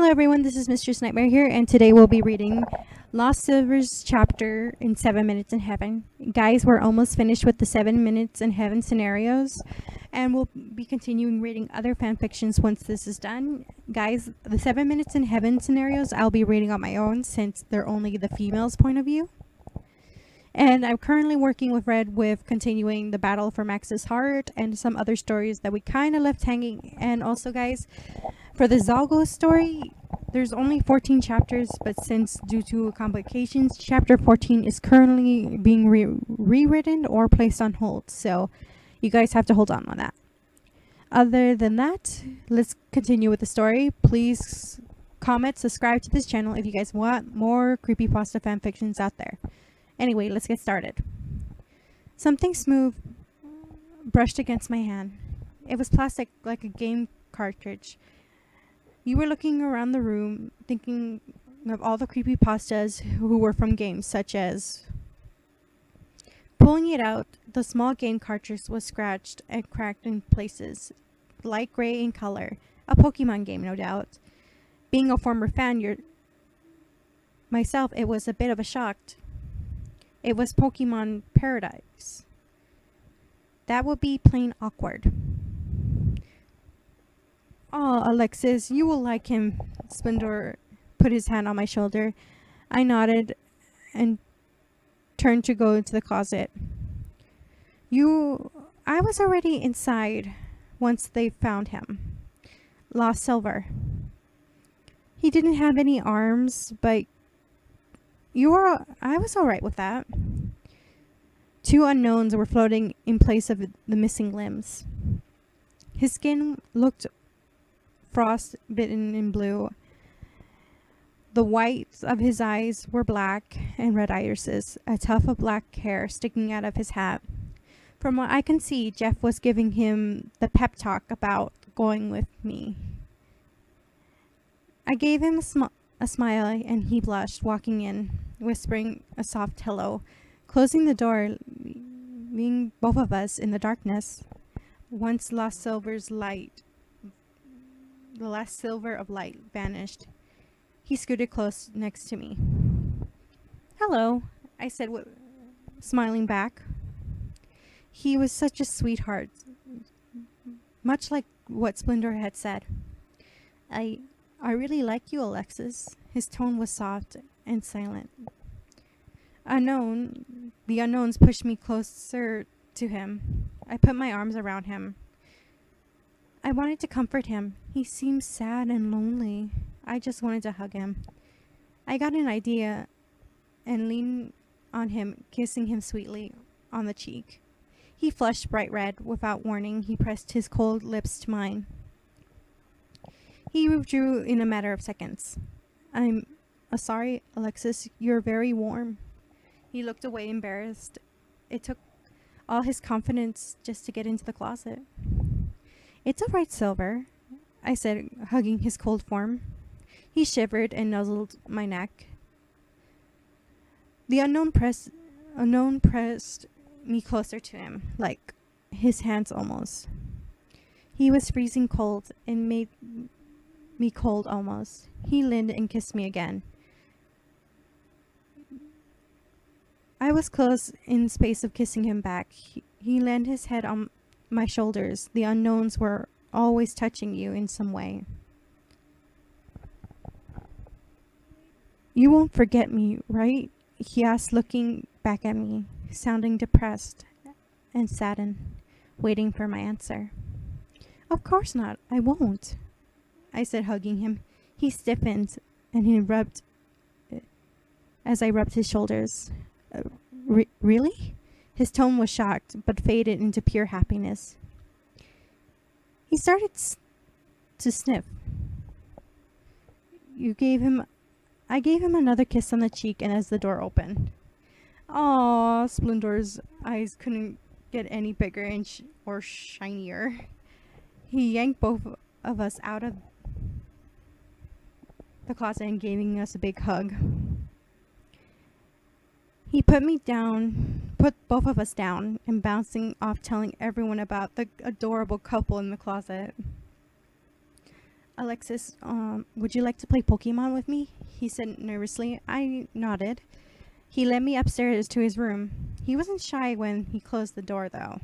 Hello everyone, this is Mistress Nightmare here, and today we'll be reading Lost Silver's chapter in 7 Minutes in Heaven. Guys, we're almost finished with the 7 Minutes in Heaven scenarios, and we'll be continuing reading other fan fictions once this is done. Guys, the 7 Minutes in Heaven scenarios I'll be reading on my own since they're only the female's point of view. And I'm currently working with Red with continuing the battle for Max's heart and some other stories that we kind of left hanging. And also, guys, for the Zalgo story, there's only 14 chapters, but since due to complications, chapter 14 is currently being rewritten or placed on hold. So you guys have to hold on that. Other than that, let's continue with the story. Please comment, subscribe to this channel if you guys want more creepypasta fanfictions out there. Anyway, let's get started. Something smooth brushed against my hand. It was plastic, like a game cartridge. You were looking around the room, thinking of all the creepypastas who were from games, such as... Pulling it out, the small game cartridge was scratched and cracked in places, light gray in color. A Pokemon game, no doubt. Being a former fan, myself, it was a bit of a shock. It was Pokemon Paradise. That would be plain awkward. Oh, Alexis, you will like him. Splendor put his hand on my shoulder. I nodded and turned to go into the closet. I was already inside once they found him. Lost Silver. He didn't have any arms, but I was alright with that. Two unknowns were floating in place of the missing limbs. His skin looked frostbitten in blue. The whites of his eyes were black and red irises, a tuft of black hair sticking out of his hat. From what I can see, Jeff was giving him the pep talk about going with me. I gave him a smile and he blushed, walking in, whispering a soft hello, closing the door, leaving both of us in the darkness. Once Lost Silver's light, the last silver of light vanished, he scooted close next to me. Hello, I said, smiling back. He was such a sweetheart, much like what Splendor had said. I really like you, Alexis. His tone was soft and silent. The unknowns pushed me closer to him. I put my arms around him. I wanted to comfort him. He seemed sad and lonely. I just wanted to hug him. I got an idea and leaned on him, kissing him sweetly on the cheek. He flushed bright red. Without warning, he pressed his cold lips to mine. He withdrew in a matter of seconds. I'm sorry, Alexis. You're very warm. He looked away, embarrassed. It took all his confidence just to get into the closet. It's all right, Silver, I said, hugging his cold form. He shivered and nuzzled my neck. The unknown pressed me closer to him, like his hands almost. He was freezing cold and made me cold almost. He leaned and kissed me again. I was close in space of kissing him back. He leaned his head on my shoulders. The unknowns were always touching you in some way. You won't forget me, right? He asked, looking back at me, sounding depressed and saddened, waiting for my answer. Of course not. I won't, I said, hugging him. He stiffened and he rubbed as I rubbed his shoulders. Really? His tone was shocked, but faded into pure happiness. He started to sniff. I gave him another kiss on the cheek, and as the door opened. Aw, Splendor's eyes couldn't get any bigger or shinier. He yanked both of us out of the closet and giving us a big hug. He put both of us down, and bouncing off, telling everyone about the adorable couple in the closet. Alexis, would you like to play Pokemon with me? He said nervously. I nodded. He led me upstairs to his room. He wasn't shy when he closed the door, though.